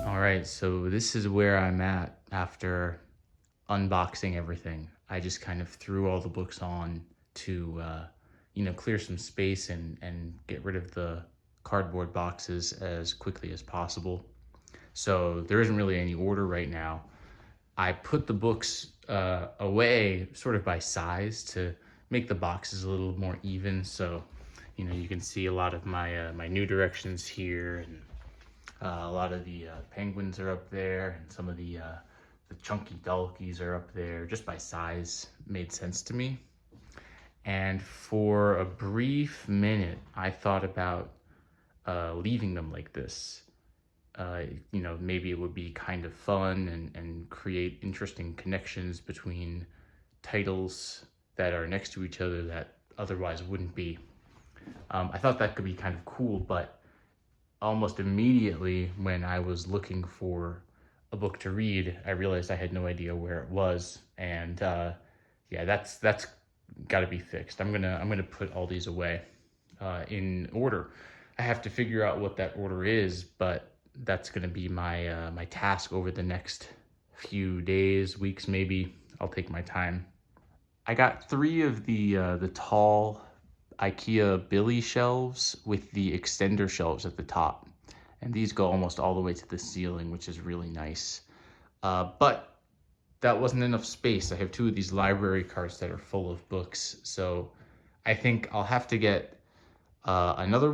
All right, so this is where I'm at after unboxing everything. I just kind of threw all the books on to, clear some space and get rid of the cardboard boxes as quickly as possible. So there isn't really any order right now. I put the books away sort of by size to make the boxes a little more even. So, you can see a lot of my new directions here, and a lot of the penguins are up there, and some of the chunky dalkies are up there. Just by size made sense to me. And for a brief minute, I thought about leaving them like this. Maybe it would be kind of fun and create interesting connections between titles that are next to each other that otherwise wouldn't be. I thought that could be kind of cool, but almost immediately when I was looking for a book to read, I realized I had no idea where it was, and that's got to be fixed. I'm gonna put all these away in order. I have to figure out what that order is, but that's gonna be my task over the next few days, weeks maybe. I'll take my time. I got 3 of the tall IKEA Billy shelves with the extender shelves at the top. And these go almost all the way to the ceiling, which is really nice. But that wasn't enough space. I have 2 of these library carts that are full of books. So I think I'll have to get another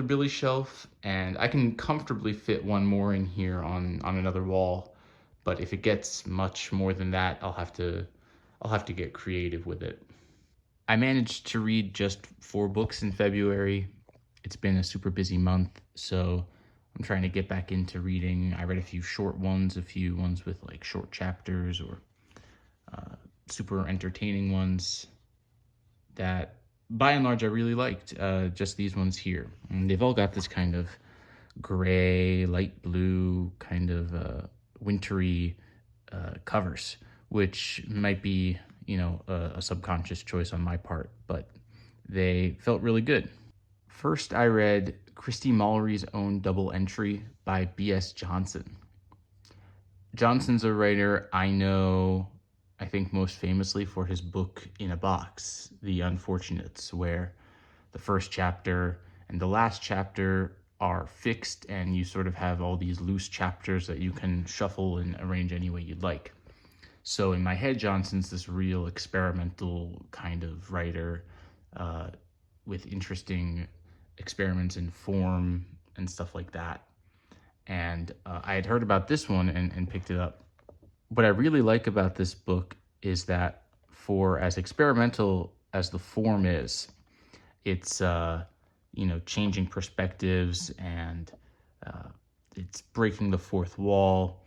Billy shelf, and I can comfortably fit one more in here on another wall. But if it gets much more than that, I'll have to get creative with it. I managed to read just 4 books in February. It's been a super busy month, so I'm trying to get back into reading. I read a few short ones, a few ones with like short chapters, or super entertaining ones that by and large I really liked. Just these ones here. And they've all got this kind of gray, light blue, kind of wintry covers, which might be, a subconscious choice on my part, but they felt really good. First, I read Christie Malry's Own Double Entry by B.S. Jansson. Jansson's a writer I know, I think most famously for his book In a Box, The Unfortunates, where the first chapter and the last chapter are fixed, and you sort of have all these loose chapters that you can shuffle and arrange any way you'd like. So in my head, Jansson's this real experimental kind of writer with interesting experiments in form and stuff like that. And I had heard about this one and picked it up. What I really like about this book is that for as experimental as the form is, it's, changing perspectives, and it's breaking the fourth wall.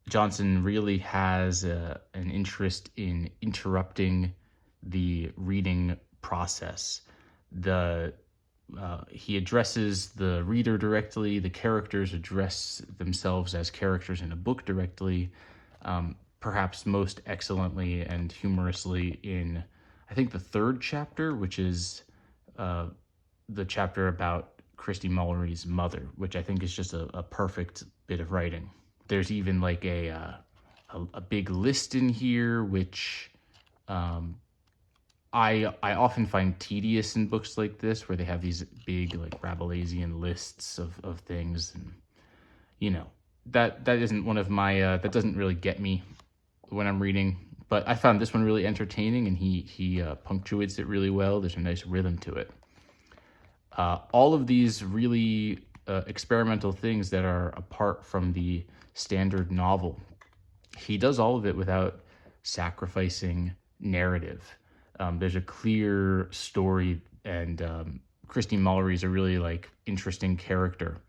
Jansson really has an interest in interrupting the reading process. He addresses the reader directly. The characters address themselves as characters in a book directly, perhaps most excellently and humorously in, I think, the 3rd chapter, which is the chapter about Christie Malry's mother, which I think is just a perfect bit of writing. There's even like a big list in here, which I often find tedious in books like this, where they have these big like Rabelaisian lists of things, and that isn't one of my that doesn't really get me when I'm reading. But I found this one really entertaining, and he punctuates it really well. There's a nice rhythm to it. All of these really experimental things that are apart from the standard novel, he does all of it without sacrificing narrative. There's a clear story, and Christie Malry is a really like interesting character.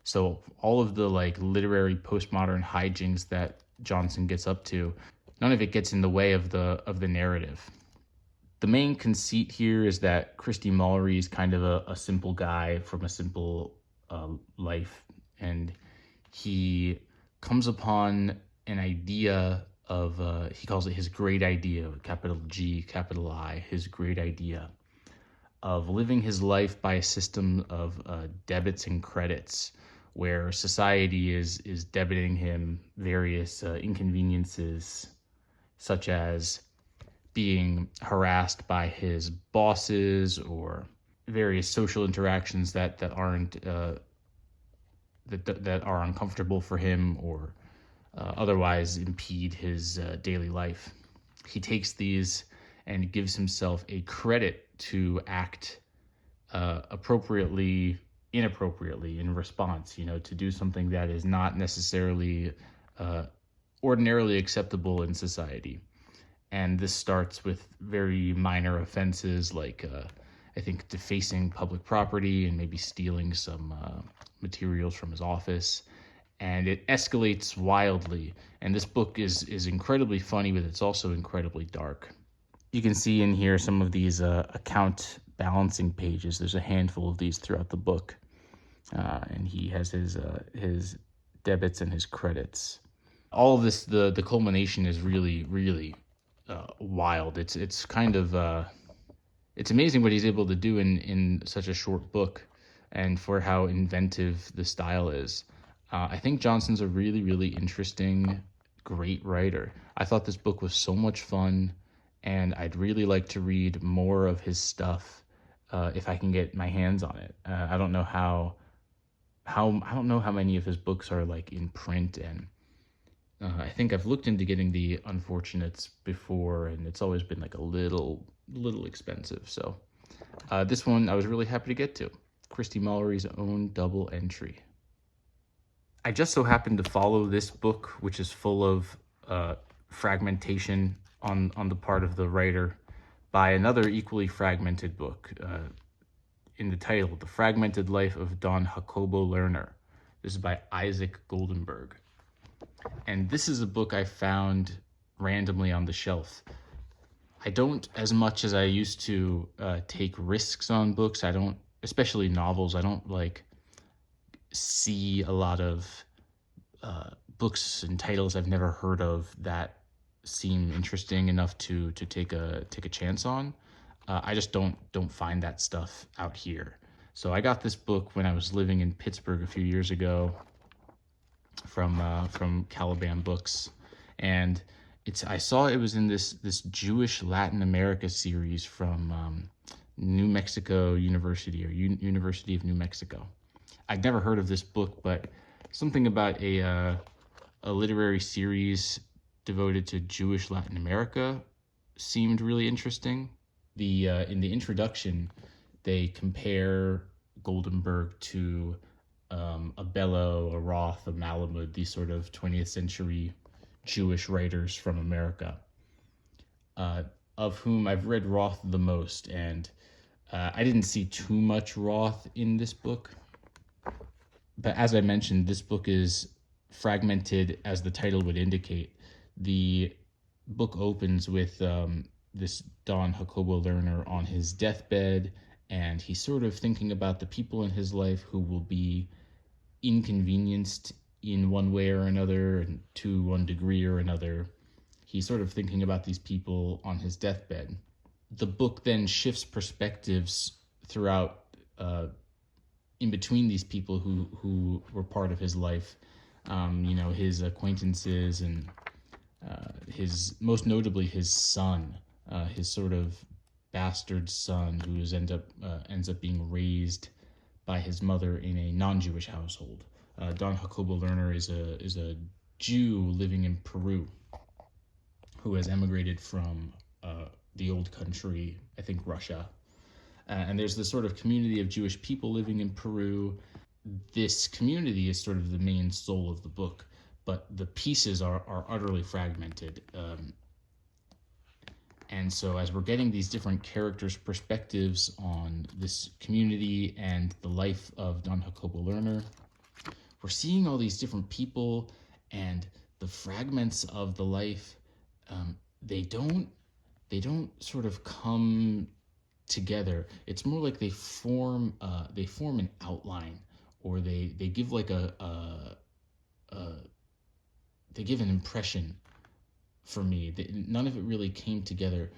So all of the like literary postmodern hijinks that Jansson gets up to, none of it gets in the way of the narrative. The main conceit here is that Christie Malry is kind of a simple guy from a simple life, and he comes upon an idea of, he calls it his great idea, capital G, capital I, his great idea of living his life by a system of debits and credits, where society is debiting him various inconveniences, such as being harassed by his bosses or various social interactions that aren't that are uncomfortable for him or otherwise impede his daily life. He takes these and gives himself a credit to act inappropriately in response, to do something that is not necessarily ordinarily acceptable in society. And this starts with very minor offenses like, I think, defacing public property and maybe stealing some materials from his office. And it escalates wildly. And this book is incredibly funny, but it's also incredibly dark. You can see in here some of these account balancing pages. There's a handful of these throughout the book. And he has his debits and his credits. All of this, the culmination is really, really wild. It's kind of it's amazing what he's able to do in such a short book, and for how inventive the style is. I think Jansson's a really, really interesting, great writer. I thought this book was so much fun, and I'd really like to read more of his stuff if I can get my hands on it. I don't know how I don't know how many of his books are like in print, and I think I've looked into getting the Unfortunates before, and it's always been like a little expensive. So this one I was really happy to get to. Christie Malry's own double entry. I just so happened to follow this book, which is full of fragmentation on the part of the writer, by another equally fragmented book in the title, The Fragmented Life of Don Jacobo Lerner. This is by Isaac Goldemberg. And this is a book I found randomly on the shelf. I don't, as much as I used to, take risks on books. I don't, especially novels, I don't like see a lot of books and titles I've never heard of that seem interesting enough to take a chance on. I just don't find that stuff out here. So I got this book when I was living in Pittsburgh a few years ago from Caliban Books, and I saw it was in this Jewish Latin America series from New Mexico University, or University of New Mexico. I'd never heard of this book, but something about a literary series devoted to Jewish Latin America seemed really interesting. In the introduction, they compare Goldemberg to a Bellow, a Roth, a Malamud, these sort of 20th century Jewish writers from America, of whom I've read Roth the most, and I didn't see too much Roth in this book. But as I mentioned, this book is fragmented, as the title would indicate. The book opens with this Don Jacobo Lerner on his deathbed, and he's sort of thinking about the people in his life who will be inconvenienced in one way or another, and to one degree or another. He's sort of thinking about these people on his deathbed. The book then shifts perspectives throughout, in between these people who were part of his life, his acquaintances, and his, most notably, his son, his sort of bastard son, who ends up being raised by his mother in a non-Jewish household. Don Jacobo Lerner is a Jew living in Peru who has emigrated from the old country, I think Russia. And there's this sort of community of Jewish people living in Peru. This community is sort of the main soul of the book, but the pieces are utterly fragmented. And so as we're getting these different characters' perspectives on this community and the life of Don Jacobo Lerner, we're seeing all these different people, and the fragments of the life, they don't sort of come together. It's more like they form an outline, or they give like they give an impression for me. None of it really came together.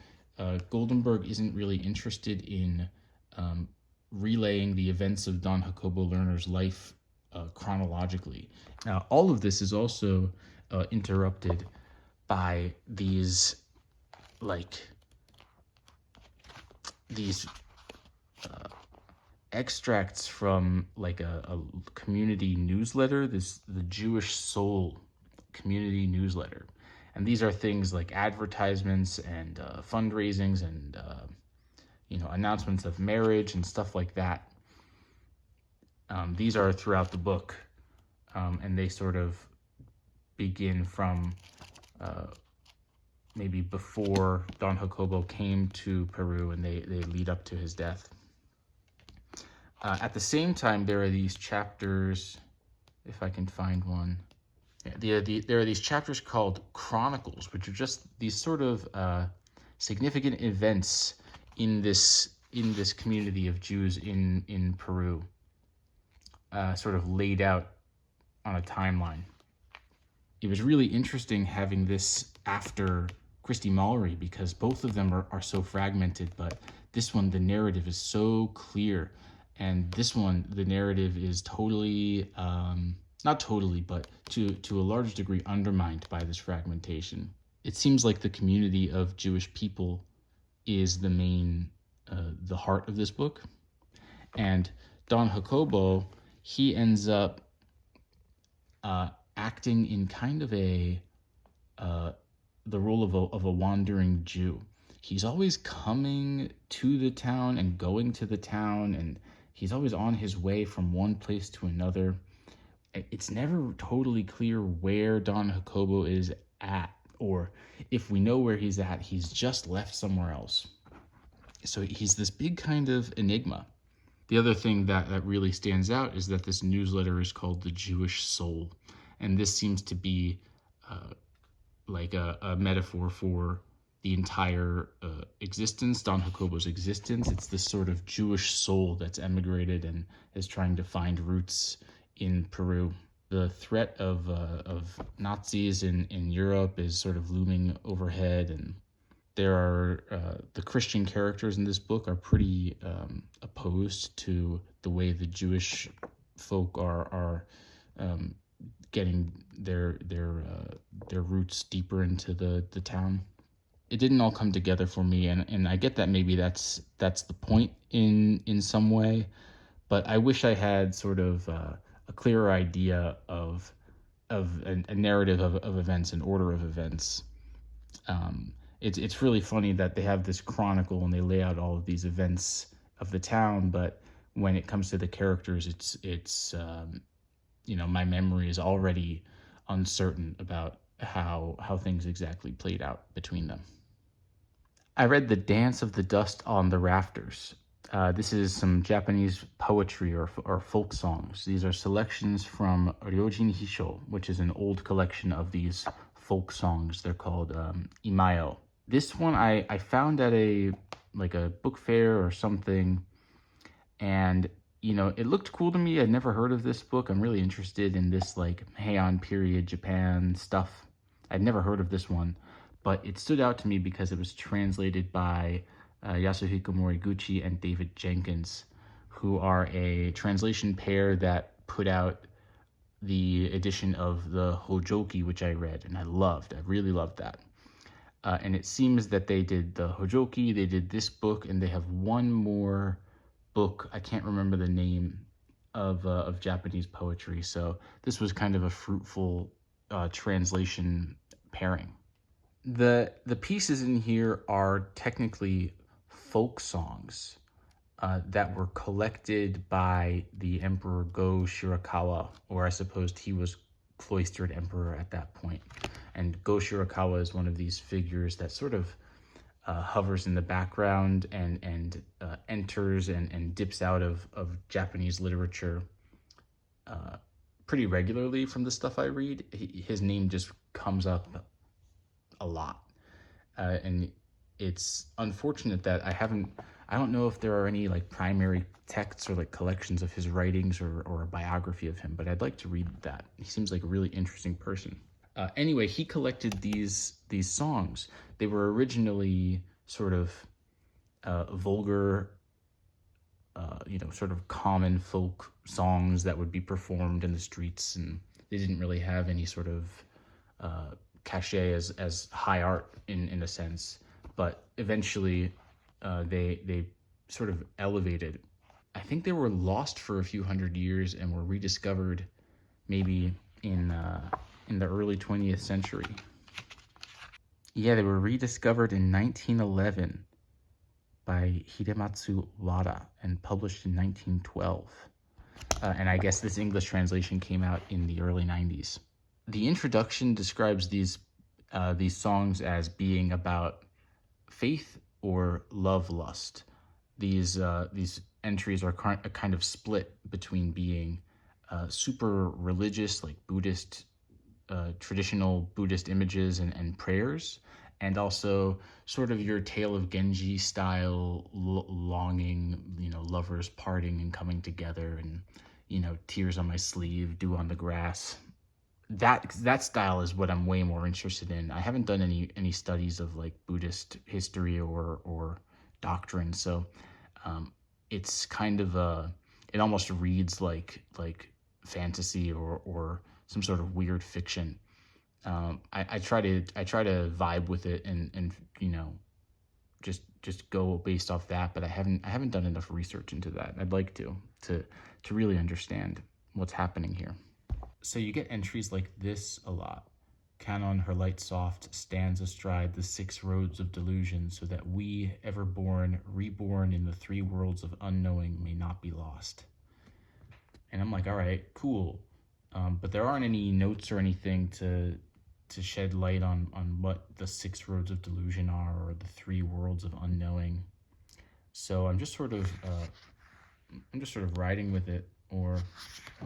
Goldemberg isn't really interested in relaying the events of Don Jacobo Lerner's life chronologically. Now, all of this is also interrupted by these these extracts from like a community newsletter, the Jewish Soul community newsletter. And these are things like advertisements and fundraisings and announcements of marriage and stuff like that. These are throughout the book, and they sort of begin from maybe before Don Jacobo came to Peru, and they lead up to his death. At the same time, there are these chapters, if I can find one. There are these chapters called Chronicles, which are just these sort of significant events in this community of Jews in Peru, sort of laid out on a timeline. It was really interesting having this after Christie Malry, because both of them are so fragmented, but this one, the narrative is so clear, and this one, the narrative is totally, not totally, but to a large degree undermined by this fragmentation. It seems like the community of Jewish people is the main, the heart of this book, and Don Jacobo, he ends up acting in kind of the role of a wandering Jew. He's always coming to the town and going to the town, and he's always on his way from one place to another. It's never totally clear where Don Jacobo is at, or if we know where he's at, he's just left somewhere else. So he's this big kind of enigma. The other thing that really stands out is that this newsletter is called The Jewish Soul. And this seems to be like a metaphor for the entire existence, Don Jacobo's existence. It's this sort of Jewish soul that's emigrated and is trying to find roots in Peru. The threat of Nazis in Europe is sort of looming overhead, and there are the Christian characters in this book are pretty opposed to the way the Jewish folk are getting their roots deeper into the town. It didn't all come together for me, and I get that maybe that's the point in some way, but I wish I had sort of a clearer idea of a narrative of events, an order of events. It's really funny that they have this chronicle and they lay out all of these events of the town, but when it comes to the characters, it's my memory is already uncertain about how things exactly played out between them. I read The Dance of the Dust on the Rafters. This is some Japanese poetry or folk songs. These are selections from Ryojin-hisho, which is an old collection of these folk songs. They're called imayo. This one I found at a book fair or something, and it looked cool to me. I'd never heard of this book. I'm really interested in this Heian period Japan stuff. I'd never heard of this one, but it stood out to me because it was translated by Yasuhiko Moriguchi and David Jenkins, who are a translation pair that put out the edition of the Hojoki, which I read, and I really loved that. And it seems that they did the Hojoki, they did this book, and they have one more book. I can't remember the name of Japanese poetry. So this was kind of a fruitful translation pairing. The pieces in here are technically folk songs that were collected by the Emperor Go Shirakawa, or I supposed he was cloistered emperor at that point. And Go Shirakawa is one of these figures that sort of hovers in the background and enters and dips out of Japanese literature pretty regularly from the stuff I read. His name just comes up a lot. And it's unfortunate that I don't know if there are any primary texts or collections of his writings or a biography of him, but I'd like to read that. He seems like a really interesting person. Anyway, he collected these songs. They were originally sort of vulgar, sort of common folk songs that would be performed in the streets, and they didn't really have any sort of cachet as high art in a sense. But eventually, they sort of elevated. I think they were lost for a few hundred years and were rediscovered maybe in the early 20th century. Yeah, they were rediscovered in 1911 by Hidematsu Wada and published in 1912. And I guess this English translation came out in the early 90s. The introduction describes these songs as being about faith or love lust. These entries are kind of split between being super religious, like Buddhist, traditional Buddhist images and prayers, and also sort of your Tale of Genji style longing, lovers parting and coming together, and tears on my sleeve, dew on the grass. That style is what I'm way more interested in. I haven't done any studies of like Buddhist history or doctrine, so it's kind of it almost reads like fantasy or some sort of weird fiction. I try to vibe with it and just go based off that, but I haven't done enough research into that. I'd like to really understand what's happening here. So you get entries like this a lot. Canon, her light soft, stands astride the 6 roads of delusion, so that we, ever born, reborn in the 3 worlds of unknowing, may not be lost. And I'm like, all right, cool. But there aren't any notes or anything to shed light on what the 6 roads of delusion are, or the 3 worlds of unknowing. So I'm just sort of riding with it. Or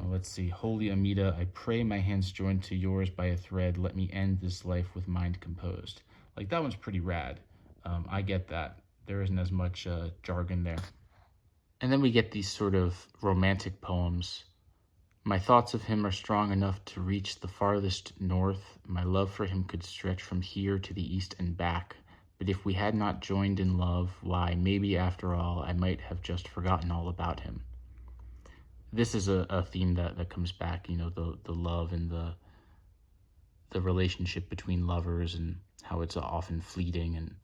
let's see, Holy Amida, I pray my hands joined to yours by a thread, let me end this life with mind composed. Like, that one's pretty rad. I get that. There isn't as much jargon there. And then we get these sort of romantic poems. My thoughts of him are strong enough to reach the farthest north. My love for him could stretch from here to the east and back. But if we had not joined in love, why, maybe after all, I might have just forgotten all about him. This is a theme that comes back, the love and the relationship between lovers, and how it's often fleeting, and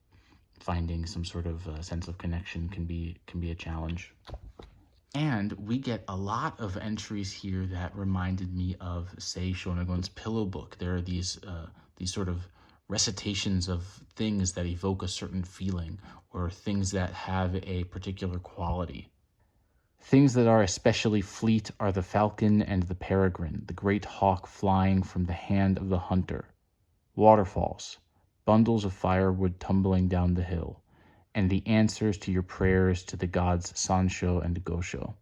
finding some sort of sense of connection can be a challenge. And we get a lot of entries here that reminded me of Sei Shonagon's Pillow Book. There are these sort of recitations of things that evoke a certain feeling, or things that have a particular quality. Things that are especially fleet are the falcon and the peregrine, the great hawk flying from the hand of the hunter. Waterfalls, bundles of firewood tumbling down the hill, and the answers to your prayers to the gods Sansho and Gosho.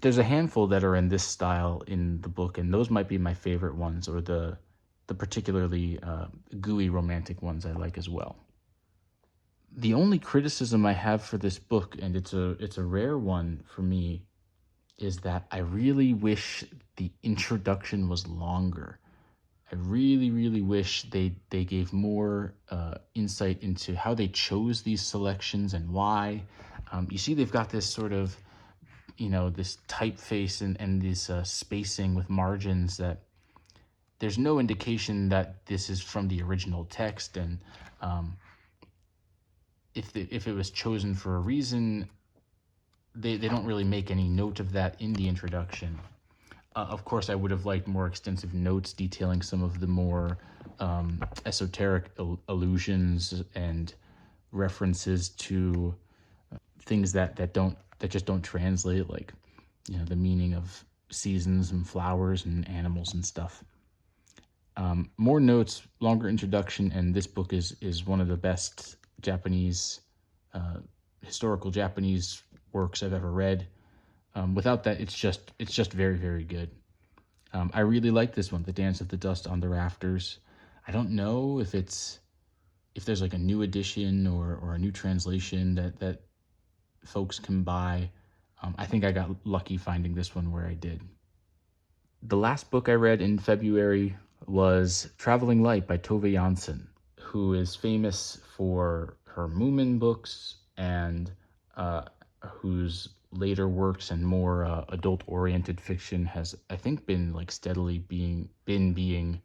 There's a handful that are in this style in the book, and those might be my favorite ones, or the particularly gooey romantic ones I like as well. The only criticism I have for this book, and it's a rare one for me, is that I really wish the introduction was longer. I really, really wish they gave more insight into how they chose these selections and why. You see, they've got this sort of, this typeface and this spacing with margins that there's no indication that this is from the original text. And if it was chosen for a reason, they don't really make any note of that in the introduction. Of course, I would have liked more extensive notes detailing some of the more esoteric allusions and references to things that just don't translate, like the meaning of seasons and flowers and animals and stuff. More notes, longer introduction, and this book is one of the best Japanese historical Japanese works I've ever read. Without that, it's just very, very good. I really like this one, The Dance of the Dust on the Rafters. I don't know if there's like a new edition or a new translation that folks can buy. I think I got lucky finding this one where I did. The last book I read in February was Traveling Light by Tove Jansson, who is famous for her Moomin books and whose later works and more adult-oriented fiction has, I think, been like steadily being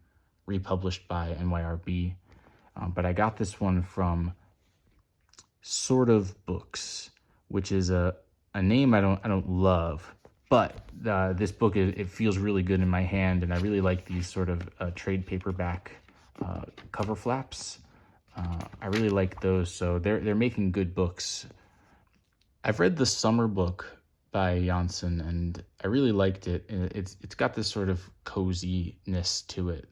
republished by NYRB. But I got this one from Sort of Books, which is a name I don't love, but this book it feels really good in my hand, and I really like these sort of trade paperback cover flaps. I really like those, so they're making good books. I've read the summer book by Jansson, and I really liked it. It's got this sort of coziness to it,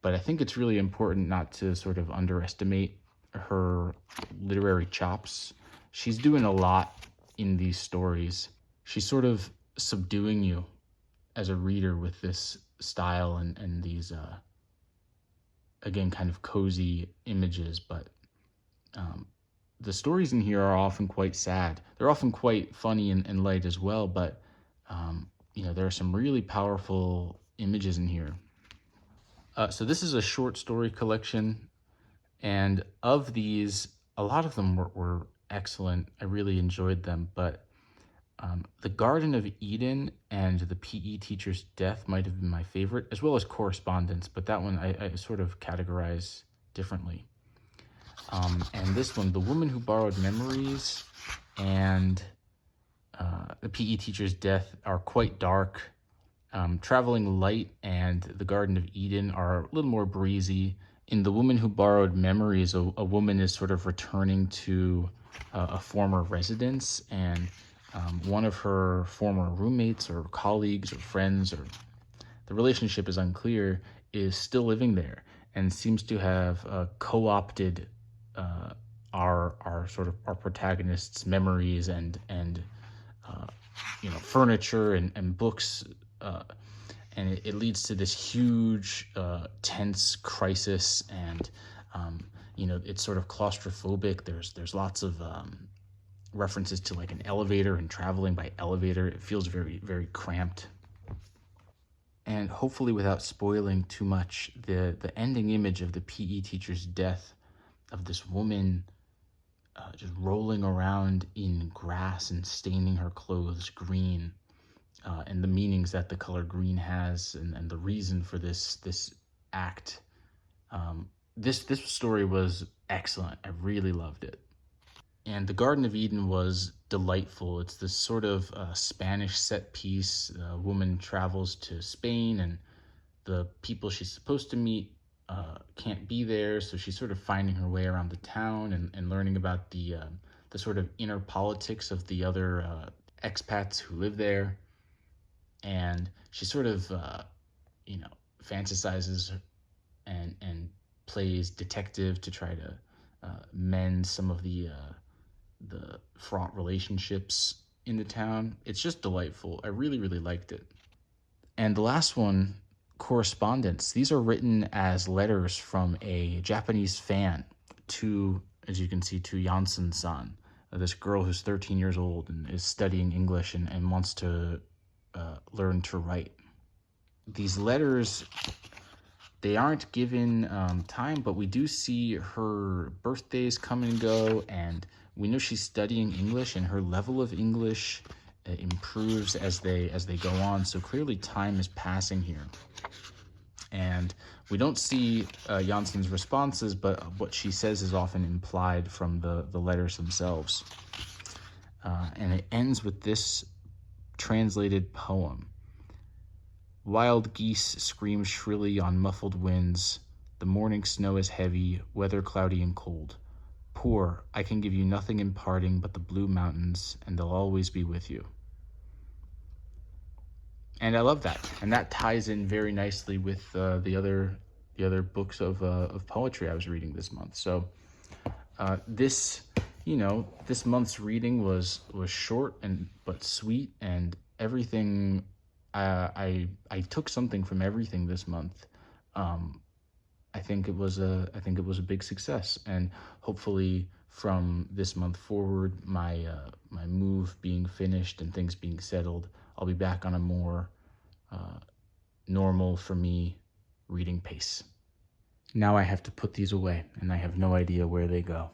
but I think it's really important not to sort of underestimate her literary chops. She's doing a lot in these stories. She's sort of subduing you as a reader with this style and these, again, kind of cozy images, but the stories in here are often quite sad. They're often quite funny and light as well, but there are some really powerful images in here. So this is a short story collection, and of these, a lot of them were excellent. I really enjoyed them, but The Garden of Eden and The PE Teacher's Death might have been my favorite, as well as Correspondence, but that one I sort of categorize differently. And this one, The Woman Who Borrowed Memories and The PE Teacher's Death, are quite dark. Traveling Light and The Garden of Eden are a little more breezy. In The Woman Who Borrowed Memories, a woman is sort of returning to a former residence, and one of her former roommates or colleagues or friends, or the relationship is unclear, is still living there and seems to have co-opted our sort of our protagonist's memories and furniture and books, and it leads to this huge tense crisis, and it's sort of claustrophobic. There's lots of references to like an elevator and traveling by elevator. It feels very, very cramped. And hopefully, without spoiling too much, the ending image of the PE teacher's death, of this woman just rolling around in grass and staining her clothes green, and the meanings that the color green has, and the reason for this act. This story was excellent. I really loved it. And The Garden of Eden was delightful. It's this sort of Spanish set piece. A woman travels to Spain, and the people she's supposed to meet can't be there, so she's sort of finding her way around the town and learning about the sort of inner politics of the other expats who live there. And she sort of fantasizes and plays detective to try to mend some of the fraught relationships in the town. It's just delightful. I really, really liked it. And the last one, Correspondence. These are written as letters from a Japanese fan to, as you can see, to Jansson-san, this girl who's 13 years old and is studying English and wants to learn to write. These letters, they aren't given time, but we do see her birthdays come and go, and we know she's studying English, and her level of English improves as they go on. So clearly time is passing here. And we don't see Jansson's responses, but what she says is often implied from the letters themselves. And it ends with this translated poem. Wild geese scream shrilly on muffled winds. The morning snow is heavy, weather cloudy and cold. Poor, I can give you nothing in parting but the blue mountains, and they'll always be with you. And I love that, and that ties in very nicely with the other books of poetry I was reading this month. So this month's reading was short but sweet, and everything. I took something from everything this month. I think it was a big success, and hopefully from this month forward, my move being finished and things being settled, I'll be back on a more normal for me reading pace. Now I have to put these away, and I have no idea where they go.